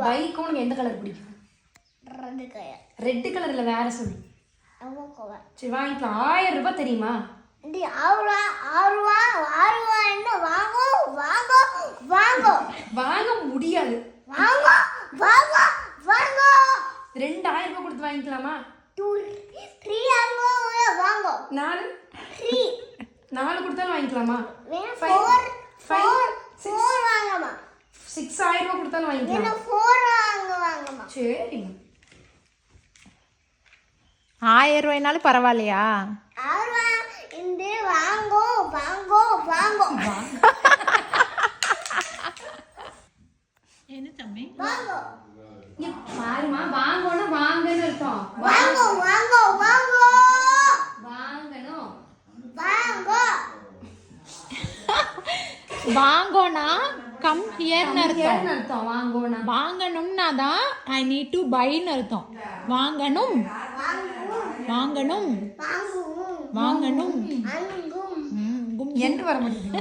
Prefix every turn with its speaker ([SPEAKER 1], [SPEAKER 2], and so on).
[SPEAKER 1] Bike உனக்கு எந்த colour பிடிக்கும்? ரெட் கலர்ல வேற சொல்லு. சரி வாங்கிக்கலாம். 1000 ரூபாய் தெரியுமா? வாங்க முடியாது. 2000 ரூபாய் கொடுத்து வாங்கிக்கலாமா? 4 கொடுத்தாலும் வாங்கிக்கலாமா? 6000 ரூபாய் கொடுத்தாலும் வாங்கிக்கலாம். சரி
[SPEAKER 2] 1000 ரூபாய்னாலும் பரவாயில்லையா? என்ன தம்பி
[SPEAKER 1] பாருமா, வாங்கணும் வாங்கன்னு அர்த்தம்.
[SPEAKER 2] வாங்கோனா கம் ஹியர்னு அர்த்தம்.
[SPEAKER 1] வாங்கோனா
[SPEAKER 2] வாங்கணும்னா தான் ஐ நீட் டு பைன்னு அர்த்தம். வாங்கணும் வாங்கணும் வாங்கணும்
[SPEAKER 1] என்று வர முடியும்.